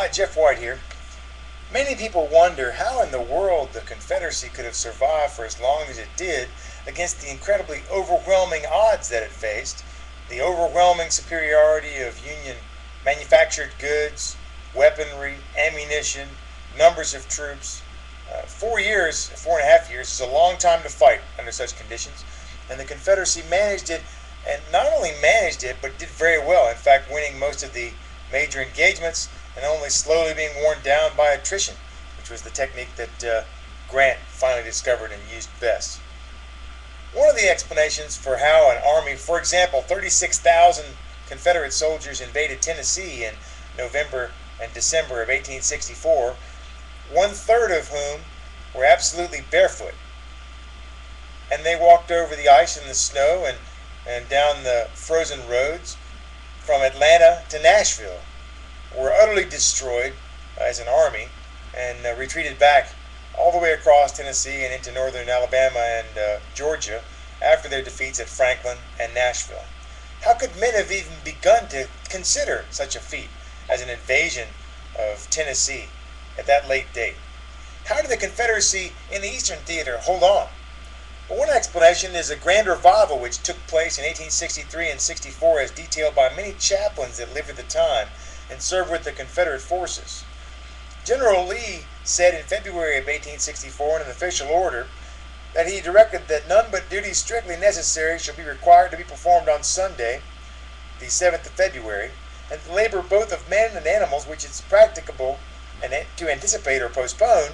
Hi, Jeff White here. Many people wonder how in the world the Confederacy could have survived for as long as it did against the incredibly overwhelming odds that it faced, the overwhelming superiority of Union manufactured goods, weaponry, ammunition, numbers of troops. 4 years, 4.5 years, is a long time to fight under such conditions, and the Confederacy managed it, and not only managed it, but did very well, in fact winning most of the major engagements and only slowly being worn down by attrition, which was the technique that Grant finally discovered and used best. One of the explanations for how an army, for example, 36,000 Confederate soldiers invaded Tennessee in November and December of 1864, one-third of whom were absolutely barefoot. And they walked over the ice and the snow and down the frozen roads from Atlanta to Nashville, were utterly destroyed as an army and retreated back all the way across Tennessee and into northern Alabama and Georgia after their defeats at Franklin and Nashville. How could men have even begun to consider such a feat as an invasion of Tennessee at that late date? How did the Confederacy in the Eastern Theater hold on? Well, one explanation is a grand revival which took place in 1863 and 64 as detailed by many chaplains that lived at the time and served with the Confederate forces. General Lee said in February of 1864 in an official order that he directed that none but duties strictly necessary shall be required to be performed on Sunday, the 7th of February, and the labor both of men and animals which is practicable and to anticipate or postpone,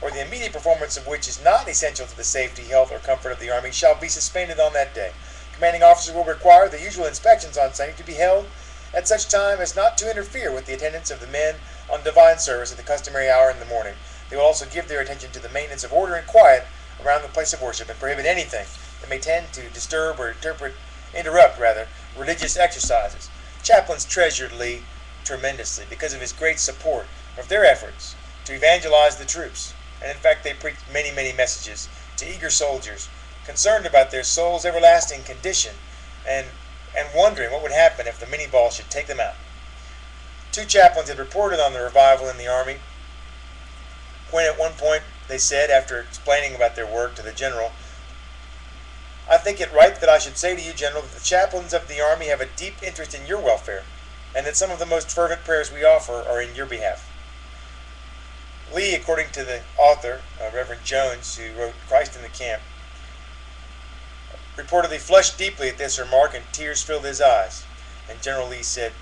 or the immediate performance of which is not essential to the safety, health, or comfort of the Army, shall be suspended on that day. Commanding officers will require the usual inspections on Sunday to be held at such time as not to interfere with the attendance of the men on divine service at the customary hour in the morning. They will also give their attention to the maintenance of order and quiet around the place of worship and prohibit anything that may tend to disturb or interrupt religious exercises. Chaplains treasured Lee tremendously because of his great support of their efforts to evangelize the troops, and in fact they preached many, many messages to eager soldiers concerned about their soul's everlasting condition and wondering what would happen if the Minié should take them out. Two chaplains had reported on the revival in the Army when at one point they said, after explaining about their work to the general, "I think it right that I should say to you, General, that the chaplains of the Army have a deep interest in your welfare, and that some of the most fervent prayers we offer are in your behalf." Lee, according to the author, Reverend Jones, who wrote Christ in the Camp, reportedly flushed deeply at this remark and tears filled his eyes. And General Lee said,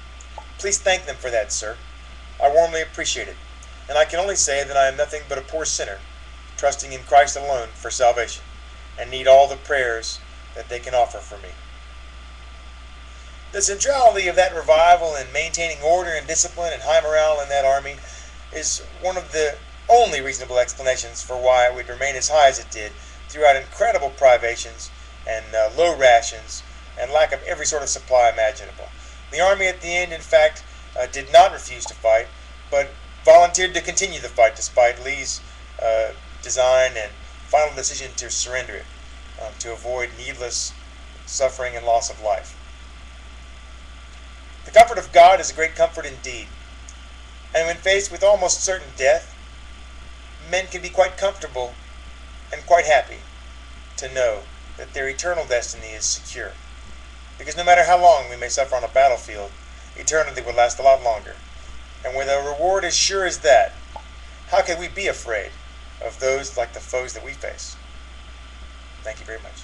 "Please thank them for that, sir. I warmly appreciate it, and I can only say that I am nothing but a poor sinner, trusting in Christ alone for salvation, and need all the prayers that they can offer for me." The centrality of that revival in maintaining order and discipline and high morale in that army is one of the only reasonable explanations for why it would remain as high as it did throughout incredible privations and low rations and lack of every sort of supply imaginable. The Army at the end, in fact, did not refuse to fight, but volunteered to continue the fight despite Lee's design and final decision to surrender it, to avoid needless suffering and loss of life. The comfort of God is a great comfort indeed, and when faced with almost certain death, men can be quite comfortable and quite happy to know that their eternal destiny is secure. Because no matter how long we may suffer on a battlefield, eternity will last a lot longer. And with a reward as sure as that, how can we be afraid of those like the foes that we face? Thank you very much.